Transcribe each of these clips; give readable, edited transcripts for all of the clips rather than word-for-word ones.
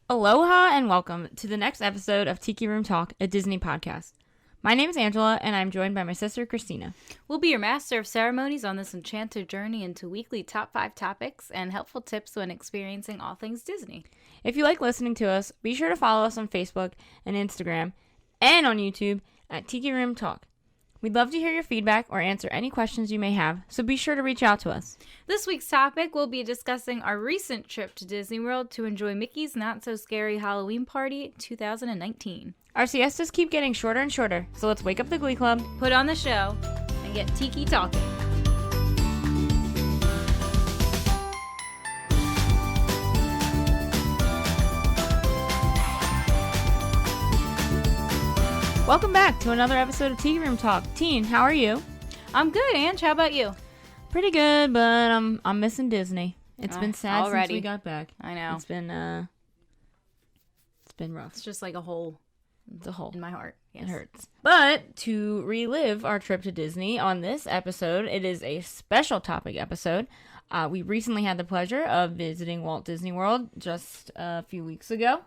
Aloha and welcome to the next episode of Tiki Room Talk, a Disney podcast. My name is Angela, and I'm joined by my sister, Christina. We'll be your master of ceremonies on this enchanted journey into weekly top 5 topics and helpful tips when experiencing all things Disney. If you like listening to us, be sure to follow us on Facebook and Instagram and on YouTube at Tiki Room Talk. We'd love to hear your feedback or answer any questions you may have, so be sure to reach out to us. This week's topic, we'll be discussing our recent trip to Disney World to enjoy Mickey's Not So Scary Halloween Party 2019. Our siestas keep getting shorter and shorter, so let's wake up the Glee Club, put on the show, and get Tiki talking. Welcome back to another episode of Tiki Room Talk. Teen, how are you? I'm good, Ange. How about you? Pretty good, but I'm missing Disney. It's been sad already. Since we got back. I know. It's been rough. It's just like a hole. It's a hole in my heart. Yes. It hurts. But to relive our trip to Disney on this episode, it is a special topic episode. We recently had the pleasure of visiting Walt Disney World just a few weeks ago.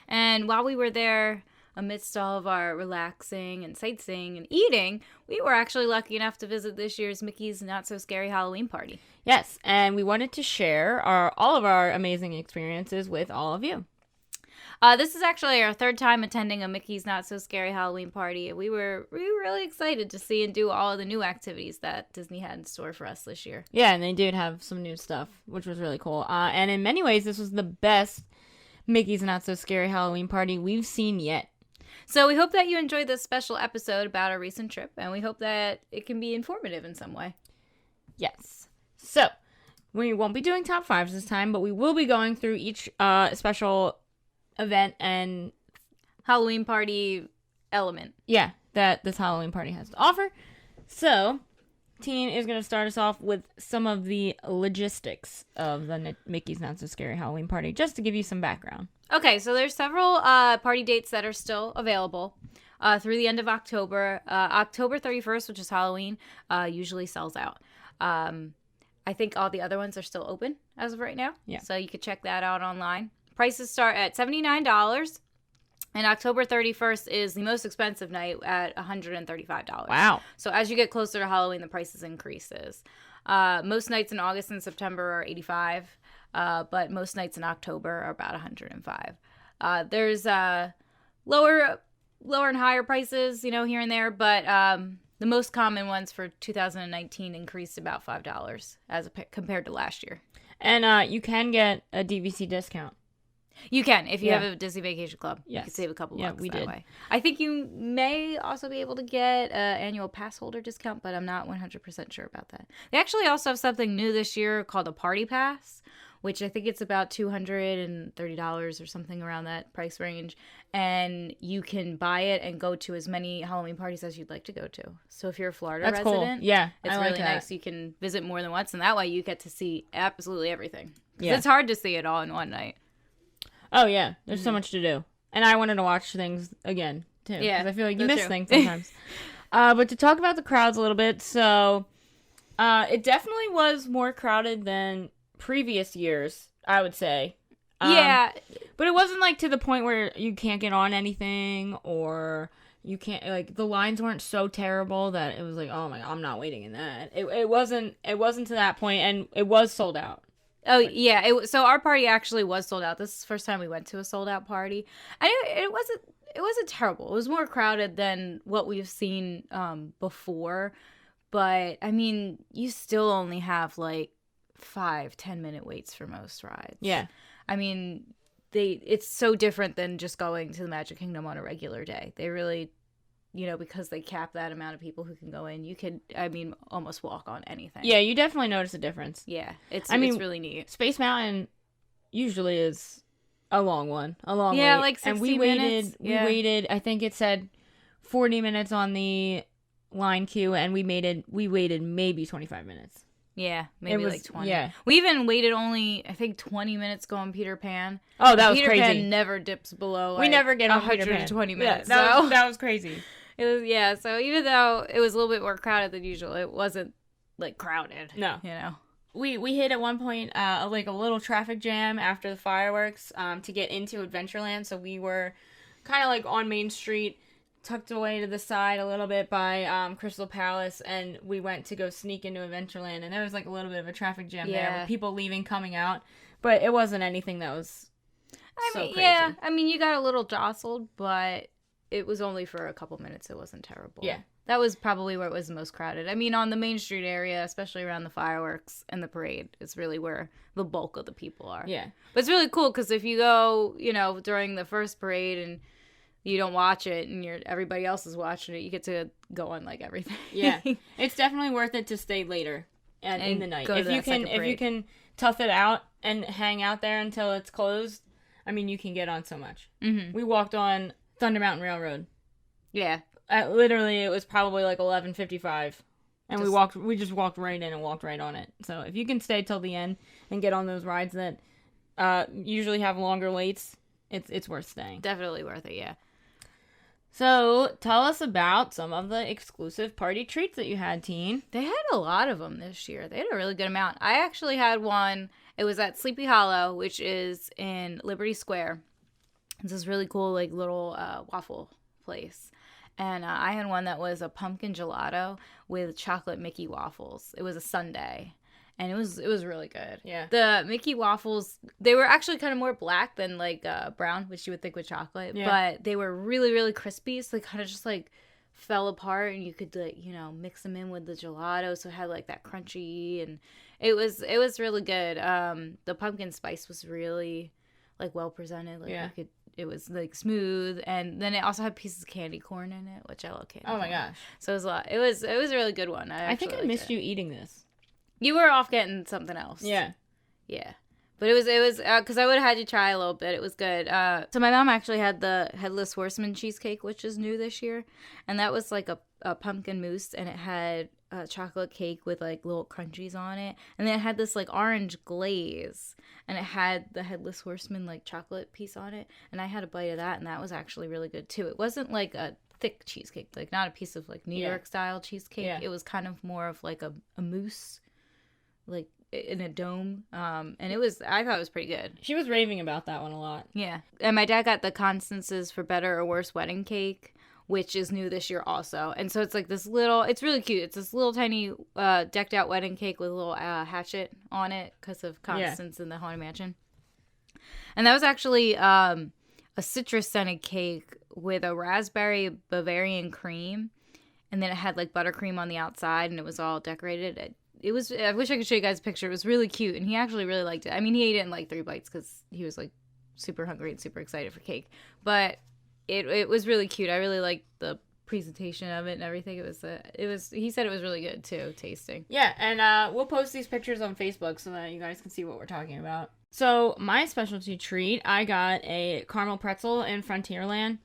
And while we were there, amidst all of our relaxing and sightseeing and eating, we were actually lucky enough to visit this year's Mickey's Not So Scary Halloween Party. Yes, and we wanted to share all of our amazing experiences with all of you. This is actually our third time attending a Mickey's Not So Scary Halloween Party. We were really excited to see and do all of the new activities that Disney had in store for us this year. Yeah, and they did have some new stuff, which was really cool. And in many ways, this was the best Mickey's Not So Scary Halloween Party we've seen yet. So we hope that you enjoyed this special episode about our recent trip, and we hope that it can be informative in some way. Yes. So, we won't be doing top 5s this time, but we will be going through each special event and Halloween party element. Yeah, that this Halloween party has to offer. So, Teen is going to start us off with some of the logistics of the Mickey's Not So Scary Halloween Party, just to give you some background. Okay, so there's several party dates that are still available through the end of October. October 31st, which is Halloween, usually sells out. I think all the other ones are still open as of right now. Yeah. So you could check that out online. Prices start at $79. And October 31st is the most expensive night at $135. Wow. So as you get closer to Halloween, the prices increases. Most nights in August and September are $85, but most nights in October are about $105. There's lower and higher prices, here and there, but the most common ones for 2019 increased about $5 compared to last year. And you can get a DVC discount. You can, if you have a Disney Vacation Club. Yes. You can save a couple bucks we that did. way. I think you may also be able to get an annual pass holder discount, but I'm not 100% sure about that. They actually also have something new this year called a Party Pass, which I think it's about $230 or something around that price range. And you can buy it and go to as many Halloween parties as you'd like to go to. So if you're a Florida That's resident, cool. Yeah, it's I like really that. nice. You can visit more than once, and that way you get to see absolutely everything. Yeah. It's hard to see it all in one night. Oh, yeah. There's so much to do. And I wanted to watch things again, too. Yeah, because I feel like you that's miss true. things sometimes. But to talk about the crowds a little bit, so it definitely was more crowded than previous years, I would say. Yeah. But it wasn't, like, to the point where you can't get on anything or you can't, like, the lines weren't so terrible that it was like, oh, my God, I'm not waiting in that. It wasn't to that point, and it was sold out. Oh, yeah. So our party actually was sold out. This is the first time we went to a sold out party. And it wasn't terrible. It was more crowded than what we've seen before. But, I mean, you still only have, like, 5-10 minute waits for most rides. Yeah. I mean, it's so different than just going to the Magic Kingdom on a regular day. They really, because they cap that amount of people who can go in, you could, almost walk on anything. Yeah, you definitely notice a difference. Yeah, it's really neat. Space Mountain usually is a long one, yeah, wait. like 60 and we minutes. We waited, I think it said 40 minutes on the line queue, and we waited maybe 25 minutes. Yeah, maybe like 20. Yeah. We even waited only, I think, 20 minutes going Peter Pan. Oh, that was Peter crazy. Peter Pan never dips below, like, we never get on Peter Pan. 120 minutes. Yeah, so. that was crazy. It was, yeah, so even though it was a little bit more crowded than usual, it wasn't, like, crowded. No. we hit at one point like a little traffic jam after the fireworks to get into Adventureland. So we were kind of like on Main Street, tucked away to the side a little bit by Crystal Palace, and we went to go sneak into Adventureland, and there was like a little bit of a traffic jam there with people leaving, coming out, but it wasn't anything that was crazy. Yeah, I mean, you got a little jostled, but it was only for a couple minutes. It wasn't terrible. Yeah. That was probably where it was the most crowded. I mean, on the Main Street area, especially around the fireworks and the parade, is really where the bulk of the people are. Yeah. But it's really cool because if you go, during the first parade and you don't watch it and everybody else is watching it, you get to go on like everything. Yeah. It's definitely worth it to stay later and in the night. If you can tough it out and hang out there until it's closed, I mean, you can get on so much. Mm-hmm. We walked on Thunder Mountain Railroad. Yeah. Literally, it was probably like 11:55, and we just walked right in and walked right on it. So if you can stay till the end and get on those rides that usually have longer waits, it's worth staying. Definitely worth it, yeah. So tell us about some of the exclusive party treats that you had, Teen. They had a lot of them this year. They had a really good amount. I actually had one. It was at Sleepy Hollow, which is in Liberty Square. It's this really cool like little waffle place. And I had one that was a pumpkin gelato with chocolate Mickey waffles. It was a sundae, and it was really good. Yeah. The Mickey waffles, they were actually kind of more black than like brown, which you would think with chocolate. Yeah. But they were really, really crispy, so they kind of just like fell apart, and you could like mix them in with the gelato, so it had like that crunchy, and it was really good. The pumpkin spice was really like well presented. Like it was like smooth, and then it also had pieces of candy corn in it, which I love candy corn. Oh my gosh. So it was a lot. It was a really good one. I think I missed you eating this. You were off getting something else. Yeah. Yeah. But it was because I would have had you try a little bit. It was good. So my mom actually had the Headless Horseman cheesecake, which is new this year, and that was like a pumpkin mousse, and it had chocolate cake with like little crunchies on it, and then it had this like orange glaze, and it had the Headless Horseman like chocolate piece on it, and I had a bite of that, and that was actually really good too. It wasn't like a thick cheesecake, like not a piece of like New York style cheesecake. Yeah. It was kind of more of like a mousse, like in a dome, and I thought it was pretty good. She was raving about that one a lot. Yeah. And my dad got the Constance's For Better or Worse wedding cake, which is new this year also. And so it's like this little, it's really cute. It's this little tiny decked out wedding cake with a little hatchet on it because of Constance in the Haunted Mansion. And that was actually a citrus scented cake with a raspberry Bavarian cream. And then it had like buttercream on the outside, and it was all decorated. I wish I could show you guys a picture. It was really cute, and he actually really liked it. I mean, he ate it in like 3 bites because he was like super hungry and super excited for cake. But it was really cute. I really liked the presentation of it and everything. He said it was really good too, tasting. Yeah, and we'll post these pictures on Facebook so that you guys can see what we're talking about. So my specialty treat, I got a caramel pretzel in Frontierland,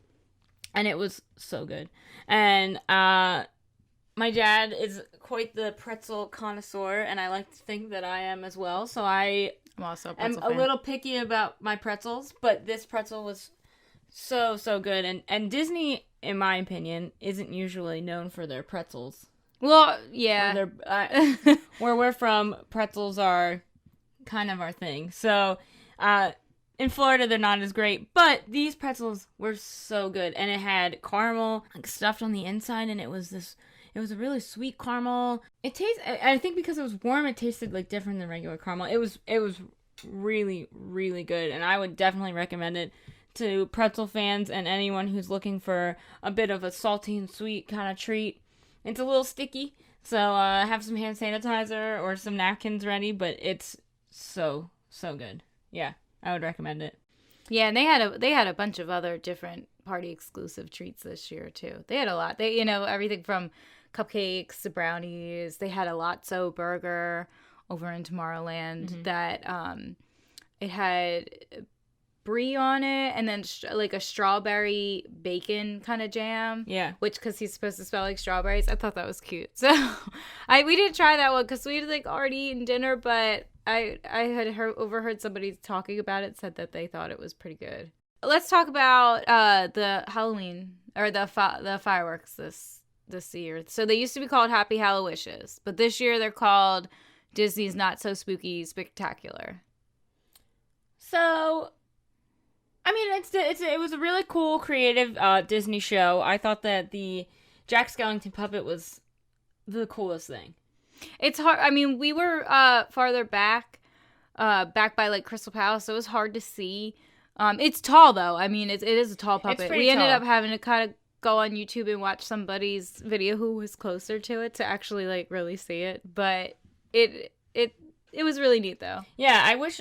and it was so good. And my dad is quite the pretzel connoisseur, and I like to think that I am as well. So I'm also a pretzel fan. A little picky about my pretzels, but this pretzel was so good. And Disney, in my opinion, isn't usually known for their pretzels. Well, yeah. Where we're from, pretzels are kind of our thing. So in Florida, they're not as great, but these pretzels were so good. And it had caramel like stuffed on the inside, and it was a really sweet caramel. I think because it was warm, it tasted like different than regular caramel. It was really, really good, and I would definitely recommend it to pretzel fans and anyone who's looking for a bit of a salty and sweet kind of treat. It's a little sticky, so have some hand sanitizer or some napkins ready, but it's so good. Yeah, I would recommend it. Yeah, and they had a bunch of other different party exclusive treats this year too. They had a lot. They everything from cupcakes to brownies. They had a Lotso burger over in Tomorrowland that it had brie on it, and then like a strawberry bacon kind of jam. Yeah. Which, because he's supposed to smell like strawberries, I thought that was cute. So we didn't try that one because we had like already eaten dinner, but I had overheard somebody talking about it, said that they thought it was pretty good. Let's talk about the Halloween or the fireworks this year. So they used to be called Happy Hallowishes, but this year they're called Disney's Not So Spooky Spectacular? So, I mean, it was a really cool, creative Disney show. I thought that the Jack Skellington puppet was the coolest thing. It's hard. I mean, we were farther back by like Crystal Palace, so it was hard to see. It's tall though. I mean, it is a tall puppet. We ended up having to kind of go on YouTube and watch somebody's video who was closer to it to actually like really see it. But it was really neat though. Yeah, I wish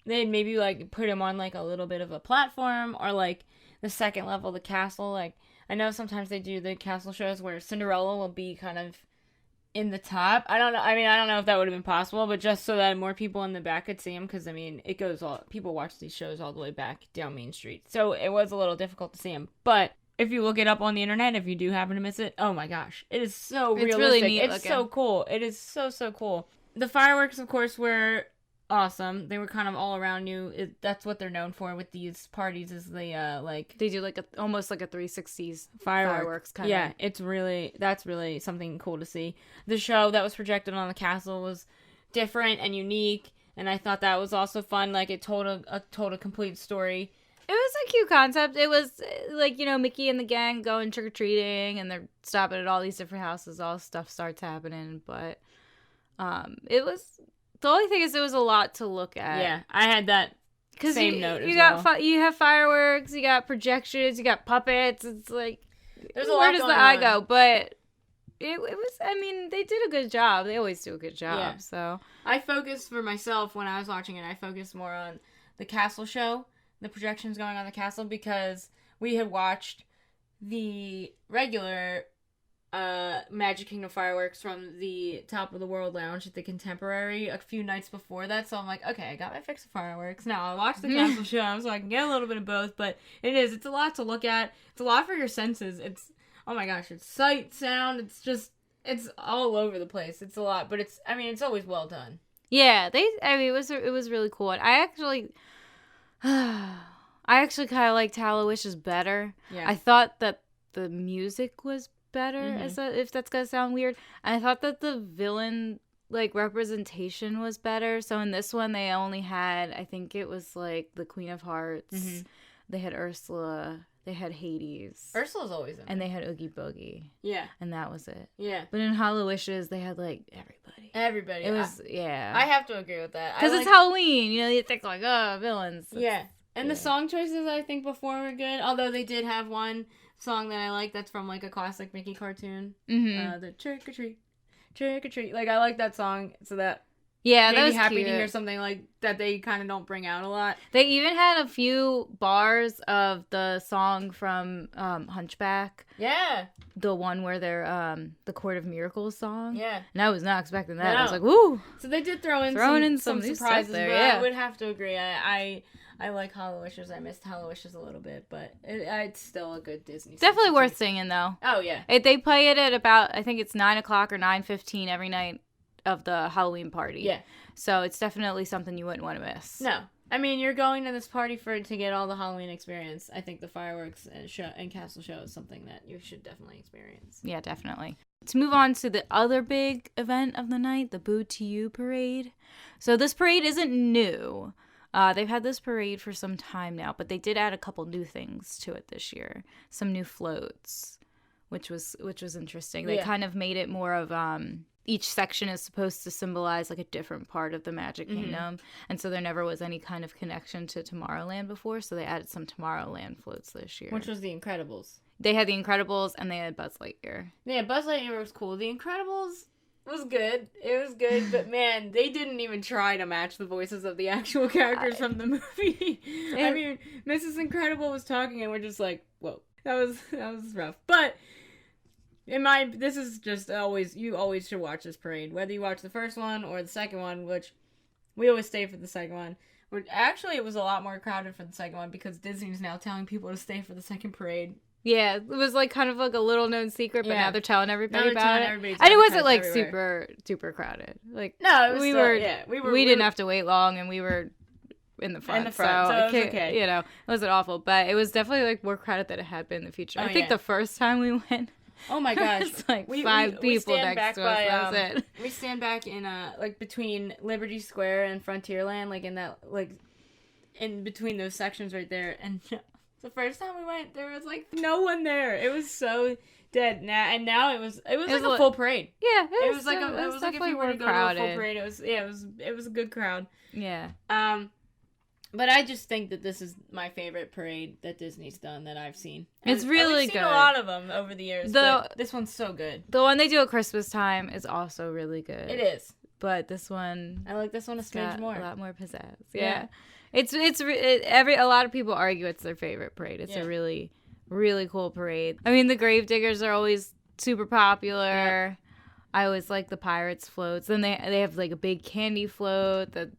they'd maybe like put him on like a little bit of a platform or like the second level of the castle. Like I know sometimes they do the castle shows where Cinderella will be kind of in the top. I don't know. I mean, I don't know if that would have been possible, but just so that more people in the back could see him, because I mean, people watch these shows all the way back down Main Street, so it was a little difficult to see him. But if you look it up on the internet, if you do happen to miss it, oh my gosh, it is so realistic. Really neat looking. So cool. It is so cool. The fireworks, of course, were awesome. They were kind of all around you. That's what they're known for with these parties, is they they do like almost like a 360s fireworks kind of. Yeah, that's really something cool to see. The show that was projected on the castle was different and unique, and I thought that was also fun. Like it told a complete story. It was a cute concept. It was like, you know, Mickey and the gang going trick-or-treating and they're stopping at all these different houses. All stuff starts happening, but it was... The only thing is, it was a lot to look at. Yeah, I had that same note as well. You have fireworks, you got projections, you got puppets. It's like, there's a lot where does going the eye on. go? But it was, I mean, they did a good job. They always do a good job. Yeah. So I focused for myself when I was watching it. I focused more on the castle show, the projections going on the castle, because we had watched the regular Magic Kingdom fireworks from the Top of the World Lounge at the Contemporary a few nights before that, so I'm like, okay, I got my fix of fireworks. Now I'll watch the castle show so I can get a little bit of both, but it's a lot to look at. It's a lot for your senses. It's, oh my gosh, it's sight, sound, it's all over the place. It's a lot, but it's always well done. Yeah, it was really cool. And I actually kind of liked Hallowishes better. Yeah. I thought that the music was better, if that's gonna sound weird. And I thought that the villain like representation was better. So in this one they only had, I think it was like the Queen of Hearts, they had Ursula, they had Hades. Ursula's always in and they had Oogie Boogie. Yeah. And that was it. Yeah. But in Hallowishes they had like everybody. It was I have to agree with that. Because it's Halloween, you know, you think like, oh, villains. And the song choices I think before were good, although they did have one song that I like that's from like a classic Mickey cartoon. The trick or treat. Like I like that song, so that that was happy cute to hear something like that they kind of don't bring out a lot. They even had a few bars of the song from Hunchback. Yeah, the one where they're the Court of Miracles song. Yeah, and I was not expecting that. I was like, woo! So they did throw in some surprises there. But I would have to agree. I like Hallowishes. I missed Hallowishes a little bit, but it's still a good Disney. Definitely worth singing, though. Oh, yeah. They play it at about, I think it's 9 o'clock or 9:15 every night of the Halloween party. Yeah. So it's definitely something you wouldn't want to miss. No. I mean, you're going to this party to get all the Halloween experience. I think the fireworks and castle show is something that you should definitely experience. Yeah, definitely. To move on to the other big event of the night, the Boo to You parade. So this parade isn't new. They've had this parade for some time now, but they did add a couple new things to it this year. Some new floats, which was interesting. They kind of made it more of each section is supposed to symbolize like a different part of the Magic Kingdom, and so there never was any kind of connection to Tomorrowland before. So they added some Tomorrowland floats this year, which was the Incredibles. They had the Incredibles and they had Buzz Lightyear. Yeah, Buzz Lightyear was cool. The Incredibles was good. It was good, but man, they didn't even try to match the voices of the actual characters from the movie. I mean, Mrs. Incredible was talking and we're just like, whoa. That was rough. But this is just you always should watch this parade. Whether you watch the first one or the second one, which we always stay for the second one. Actually, it was a lot more crowded for the second one because Disney's now telling people to stay for the second parade. Yeah, it was like kind of like a little known secret, but now they're telling everybody about it. And it wasn't like super super crowded. Like no, it was we didn't have to wait long, and we were in the front, so it was okay. You know, it wasn't awful, but it was definitely like more crowded than it had been in the future. I think the first time we went, Oh my gosh. It's like five people stand next back to us. by, That's it. We stand back in like between Liberty Square and Frontierland, like in that like in between those sections right there. And the first time we went, there was like no one there. It was so dead. Now it was like a full parade. Yeah, it was like if you were to go to a full parade. It was a good crowd. Yeah. But I just think that this is my favorite parade that Disney's done that I've seen. And it's really good. I've seen a lot of them over the years, but this one's so good. The one they do at Christmas time is also really good. It is. But this one, I like this one a smidge more. A lot more pizzazz. Yeah. A lot of people argue it's their favorite parade. It's a really, really cool parade. I mean, the Gravediggers are always super popular. Yep. I always like the Pirates floats. Then they have like a big candy float that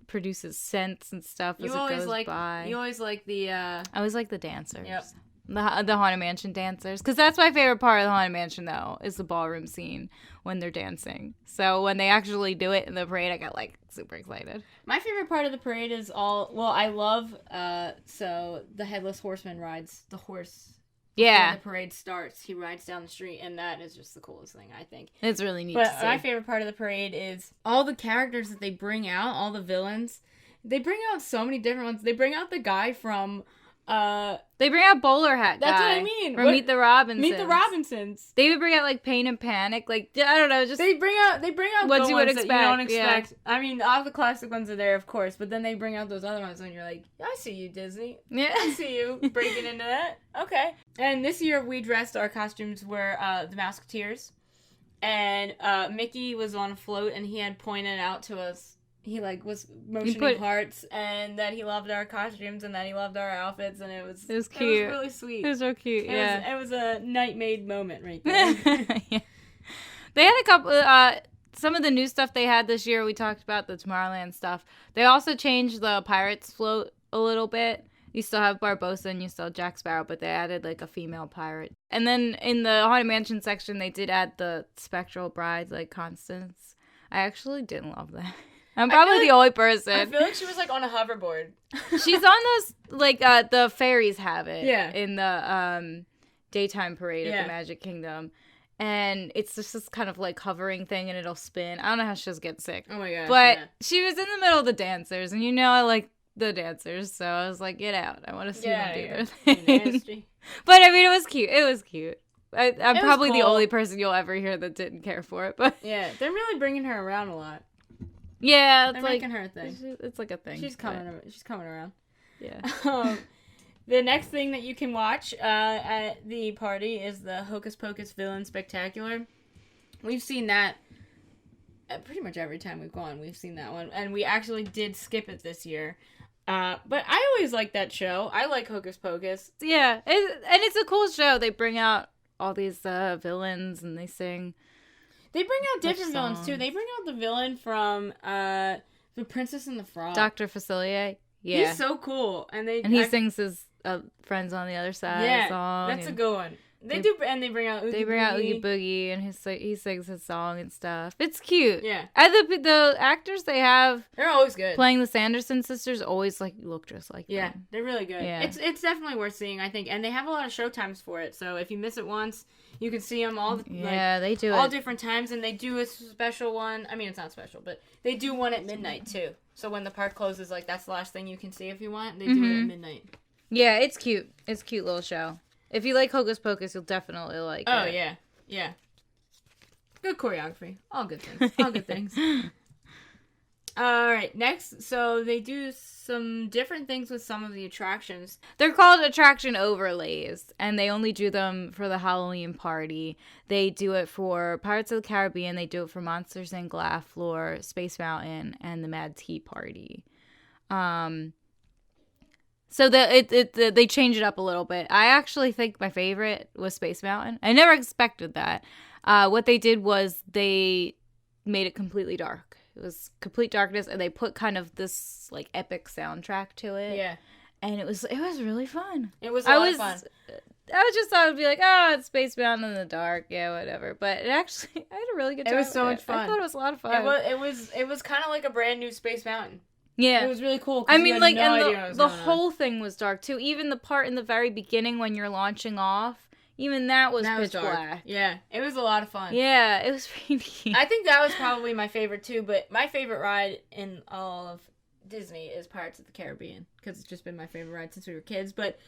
produces scents and stuff as it goes by. You always like the I always like the dancers. Yep. The Haunted Mansion dancers, because that's my favorite part of the Haunted Mansion though, is the ballroom scene when they're dancing. So when they actually do it in the parade, I get like super excited. My favorite part of the parade is I love so the Headless Horseman rides the horse. Yeah. When the parade starts, he rides down the street, and that is just the coolest thing, I think. It's really neat to see. But my favorite part of the parade is all the characters that they bring out, all the villains. They bring out so many different ones. They bring out the guy from... they bring out Bowler Hat guy. That's what I mean. From Meet the Robinsons. Meet the Robinsons. They would bring out like Pain and Panic. Like, I don't know, just... They bring out what you would expect. That you don't expect. Yeah. I mean, all the classic ones are there, of course, but then they bring out those other ones and you're like, I see you, Disney. Yeah. I see you breaking into that. Okay. And this year we dressed, our costumes were the Musketeers. And Mickey was on a float and he had pointed out to us, he like was motioning hearts and that he loved our costumes and that he loved our outfits, and it was cute. It was really sweet. It was so cute. It was a night-made moment right there. Yeah. They had a couple some of the new stuff they had this year. We talked about the Tomorrowland stuff. They also changed the Pirates float a little bit. You still have Barbossa and you still have Jack Sparrow, but they added like a female pirate. And then in the Haunted Mansion section, they did add the spectral brides like Constance. I actually didn't love that. I'm probably the only person. I feel like she was like on a hoverboard. She's on those, like, the fairies have it. Yeah. In the daytime parade at the Magic Kingdom. And it's just this kind of like hovering thing and it'll spin. I don't know how she'll get sick. Oh my gosh. But she was in the middle of the dancers, and I like the dancers, so I was like, get out. I want to see them do their thing. But I mean, it was cute. It was cute. I'm probably the only person you'll ever hear that didn't care for it, but yeah, they're really bringing her around a lot. Yeah, it's they're like making her a thing. It's like a thing. She's coming around. Yeah. The next thing that you can watch at the party is the Hocus Pocus Villain Spectacular. We've seen that pretty much every time we've gone. We've seen that one, and we actually did skip it this year. But I always like that show. I like Hocus Pocus. Yeah, and it's a cool show. They bring out all these villains and they sing. They bring out different villains too. They bring out the villain from The Princess and the Frog. Dr. Facilier. Yeah, he's so cool, and he sings his Friends on the Other Side song. That's a good one. They bring out Oogie Boogie, and he sings his song and stuff. It's cute. Yeah. And the actors they have, they're always good. Playing the Sanderson sisters always like look just like them. them. They're really good. Yeah. It's definitely worth seeing, I think. And they have a lot of show times for it. So if you miss it once, you can see them all. They do all different times, and they do a special one. I mean, it's not special, but they do one at midnight too. So when the park closes, like that's the last thing you can see if you want. They do it at midnight. Yeah, it's cute. It's a cute little show. If you like Hocus Pocus, you'll definitely like it. Oh, yeah. Good choreography. All good things. All good things. All right, next. So they do some different things with some of the attractions. They're called attraction overlays, and they only do them for the Halloween party. They do it for Pirates of the Caribbean. They do it for Monsters, Inc., Laugh Floor, Space Mountain, and the Mad Tea Party. So they change it up a little bit. I actually think my favorite was Space Mountain. I never expected that. What they did was they made it completely dark. It was complete darkness, and they put kind of this like epic soundtrack to it. Yeah, and it was really fun. It was a lot of fun. I just thought it would be like, oh, it's Space Mountain in the dark, yeah, whatever. But I had a really good time. It was so much fun. I thought it was a lot of fun. It was kind of like a brand new Space Mountain. Yeah. It was really cool. I mean, like, and the whole thing was dark, too. Even the part in the very beginning when you're launching off, even that was That was pitch dark. black. Yeah, it was a lot of fun. Yeah, it was pretty neat. I think that was probably my favorite too, but my favorite ride in all of Disney is Pirates of the Caribbean, because it's just been my favorite ride since we were kids. But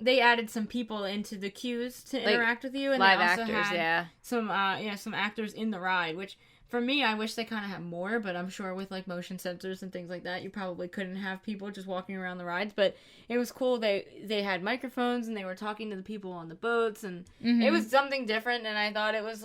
they added some people into the queues to interact with you, and live they also actors, had some actors in the ride, which for me, I wish they kind of had more, but I'm sure with like motion sensors and things like that, you probably couldn't have people just walking around the rides. But it was cool. They had microphones and they were talking to the people on the boats, and it was something different. And I thought it was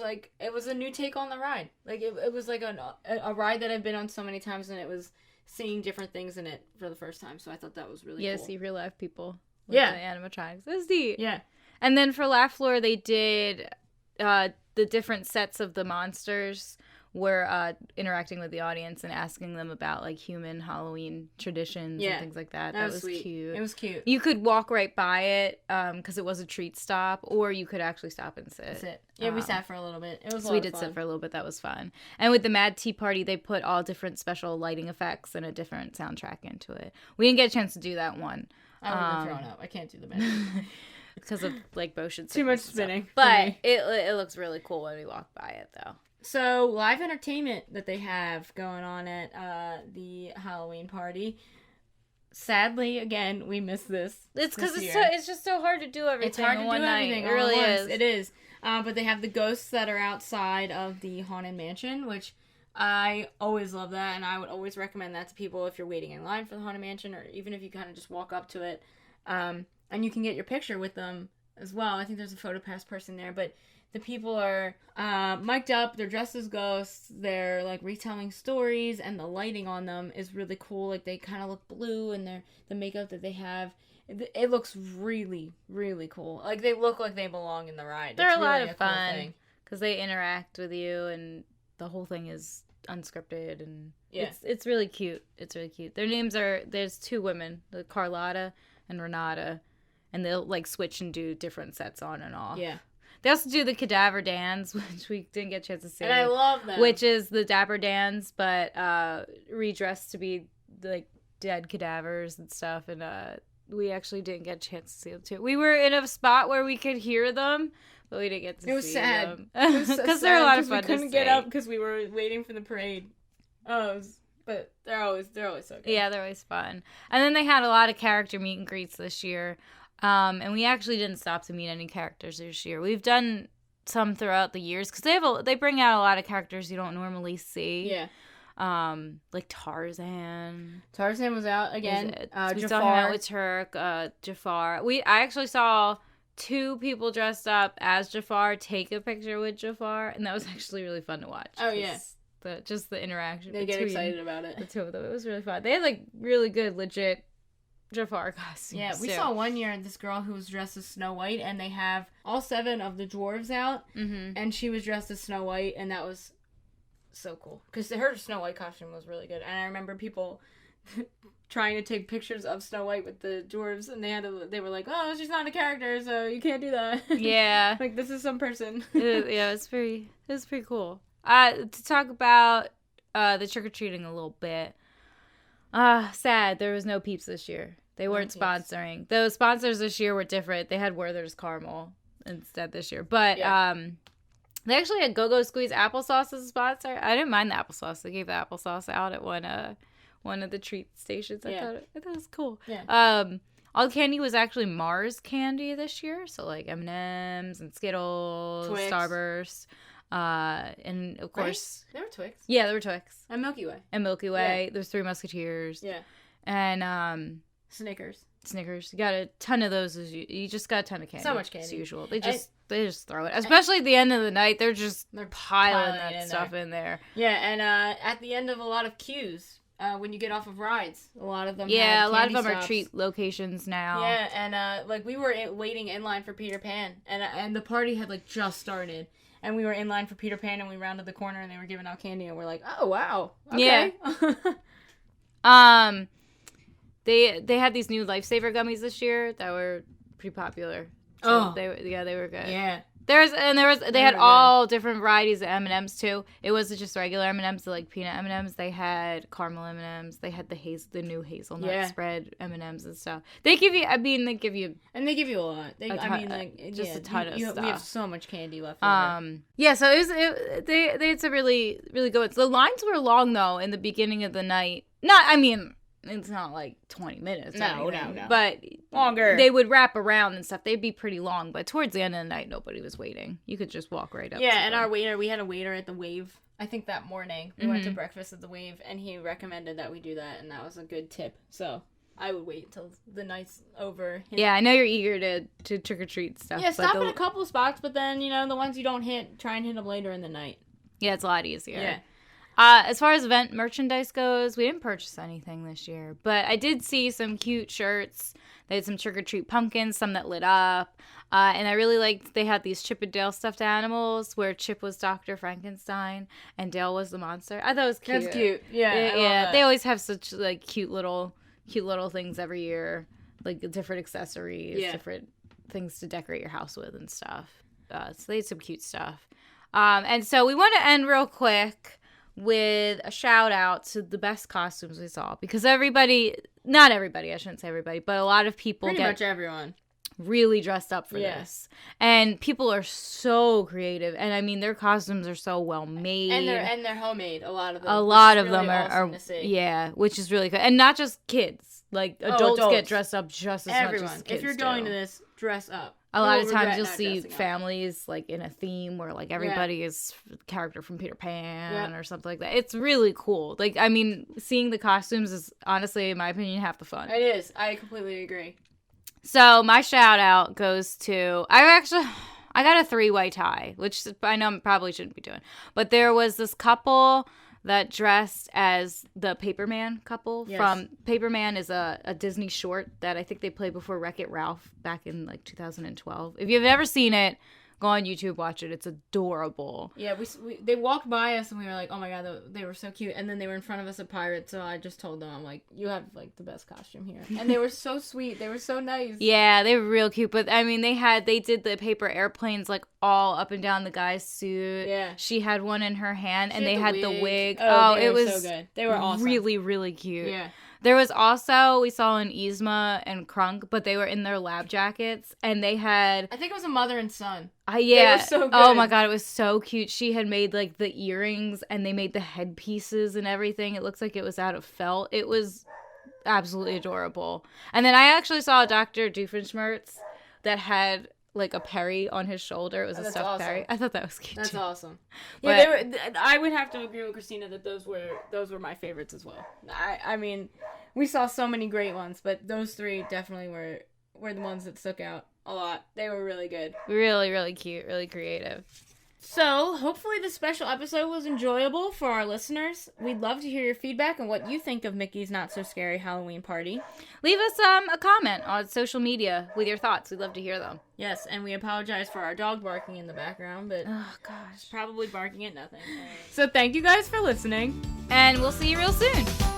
a new take on the ride. Like it was like a ride that I've been on so many times, and it was seeing different things in it for the first time. So I thought that was really cool. See real life people. With the animatronics. It was neat. Yeah. And then for Laugh Floor, they did the different sets of the monsters were interacting with the audience and asking them about like human Halloween traditions and things like that. That was sweet. Cute. It was cute. You could walk right by it because it was a treat stop, or you could actually stop and sit. Yeah, we sat for a little bit. It was. So we did sit for a little bit. That was fun. And with the Mad Tea Party, they put all different special lighting effects and a different soundtrack into it. We didn't get a chance to do that one. I would have been thrown up. I can't do the Mad Tea. Because of like motion sickness. Too much spinning. But it looks really cool when we walk by it though. So, live entertainment that they have going on at the Halloween party. Sadly, again, we missed this. It's because it's just so hard to do everything. It's hard to do everything. It really is. It is. But they have the ghosts that are outside of the Haunted Mansion, which I always love that, and I would always recommend that to people if you're waiting in line for the Haunted Mansion, or even if you kind of just walk up to it. And you can get your picture with them as well. I think there's a PhotoPass person there, but the people are mic'd up, they're dressed as ghosts, they're like retelling stories, and the lighting on them is really cool. Like they kind of look blue, and the makeup that they have, it looks really, really cool. Like they look like they belong in the ride. They're a lot of fun because they interact with you, and the whole thing is unscripted, and it's really cute. It's really cute. Their names there's two women, the Carlotta and Renata, and they'll like switch and do different sets on and off. Yeah. They also do the Cadaver Dans, which we didn't get a chance to see. And I love them. Which is the Dapper Dans, but redressed to be like dead cadavers and stuff. And we actually didn't get a chance to see them too. We were in a spot where we could hear them, but we didn't get to see them. It was sad. Because they're a lot of fun. We couldn't get up because we were waiting for the parade. But they're always so good. Yeah, they're always fun. And then they had a lot of character meet and greets this year. And we actually didn't stop to meet any characters this year. We've done some throughout the years because they bring out a lot of characters you don't normally see. Yeah. Like Tarzan. Tarzan was out again. We saw him out with Turk. Jafar. I actually saw two people dressed up as Jafar take a picture with Jafar, and that was actually really fun to watch. Oh yeah. Just the interaction. They get excited about it. The two of them. It was really fun. They had like really good, legit Jafar costumes. Yeah, we saw one year this girl who was dressed as Snow White, and they have all 7 of the dwarves out, and she was dressed as Snow White, and that was so cool because her Snow White costume was really good. And I remember people trying to take pictures of Snow White with the dwarves, and they were like, "Oh, she's not a character, so you can't do that." Yeah, like this is some person. Yeah, it was pretty cool. To talk about the trick or treating a little bit. Sad there was no Peeps this year. They weren't sponsoring. The sponsors this year were different. They had Werther's Caramel instead this year. But they actually had Go-Go Squeeze applesauce as a sponsor. I didn't mind the applesauce. They gave the applesauce out at one of the treat stations. I thought it was cool. Yeah. All the candy was actually Mars candy this year. So like M&M's and Skittles, Twix. Starburst. And of course, right? There were Twix. Yeah, there were Twix. And Milky Way. Yeah. There's 3 Musketeers. Yeah. And Snickers. You got a ton of those. You just got a ton of candy. So much candy. As usual. They just throw it. Especially at the end of the night, they're piling that stuff in there. Yeah, and at the end of a lot of queues, when you get off of rides, a lot of them. Yeah, a lot of them stops. are treat locations now. Yeah, and like we were waiting in line for Peter Pan, and the party had like just started. And we were in line for Peter Pan, and we rounded the corner, and they were giving out candy, and we're like, "Oh wow, okay." Yeah. They had these new Lifesaver gummies this year that were pretty popular. So they were good. Yeah, They had all different varieties of M&Ms too. It wasn't just regular M&Ms, like peanut M&Ms. They had caramel M&Ms. They had the new hazelnut spread M&Ms and stuff. They give you a lot. A ton of stuff. We have so much candy left over. So they had some really, really good ones. The lines were long though in the beginning of the night. It's not like 20 minutes. No. But longer. They would wrap around and stuff. They'd be pretty long. But towards the end of the night, nobody was waiting. You could just walk right up. Yeah, and we had a waiter at the Wave. I think that morning we went to breakfast at the Wave, and he recommended that we do that, and that was a good tip. So I would wait until the night's over. Yeah, I know you're eager to trick or treat stuff. Yeah, stop at a couple spots, but then the ones you don't hit, try and hit them later in the night. Yeah, it's a lot easier. Yeah. As far as event merchandise goes, we didn't purchase anything this year, but I did see some cute shirts. They had some trick-or-treat pumpkins, some that lit up, and I really liked they had these Chip and Dale stuffed animals where Chip was Dr. Frankenstein and Dale was the monster. I thought it was cute. That's cute. Yeah, yeah. They always have such like cute little things every year, like different accessories, different things to decorate your house with and stuff. So they had some cute stuff. And so we want to end real quick with a shout out to the best costumes we saw, because not everybody, I shouldn't say everybody, but a lot of people pretty much everyone really dressed up for this. And people are so creative, and I mean their costumes are so well made, and they're homemade. A lot of them. Yeah, which is really good, and not just kids. Like adults get dressed up just as much as kids. If you're going to this, dress up. A lot of times you'll see families like in a theme where like everybody is a character from Peter Pan or something like that. It's really cool. Like, I mean, seeing the costumes is honestly, in my opinion, half the fun. It is. I completely agree. So my shout out goes to, I got a 3-way tie, which I know I probably shouldn't be doing, but there was this couple that dressed as the Paperman couple from Paperman is a Disney short that I think they played before Wreck-It Ralph back in like 2012. If you've never seen it, go on YouTube, watch it. It's adorable. Yeah, they walked by us and we were like, oh my god, they were so cute. And then they were in front of us at Pirates, so I just told them, I'm like, you have like the best costume here. And they were so sweet. They were so nice. Yeah, they were real cute. But I mean, they did the paper airplanes like all up and down the guy's suit. Yeah. She had one in her hand and they had the wig. It was so good. They were awesome. Really, really cute. Yeah. There was also, we saw an Yzma and Krunk, but they were in their lab jackets, and they had... I think it was a mother and son. Yeah. They were so good. Oh my god, it was so cute. She had made, like, the earrings, and they made the headpieces and everything. It looks like it was out of felt. It was absolutely adorable. And then I actually saw a Dr. Doofenshmirtz that had... like a Perry on his shoulder. It was a stuffed Perry. I thought that was cute. That's awesome. Yeah, I would have to agree with Christina that those were my favorites as well. I mean, we saw so many great ones, but those three definitely were the ones that stuck out a lot. They were really good. Really, really cute. Really creative. So, hopefully this special episode was enjoyable for our listeners. We'd love to hear your feedback on what you think of Mickey's Not So Scary Halloween Party. Leave us a comment on social media with your thoughts. We'd love to hear them. Yes, and we apologize for our dog barking in the background, but oh gosh, probably barking at nothing. So thank you guys for listening. And we'll see you real soon.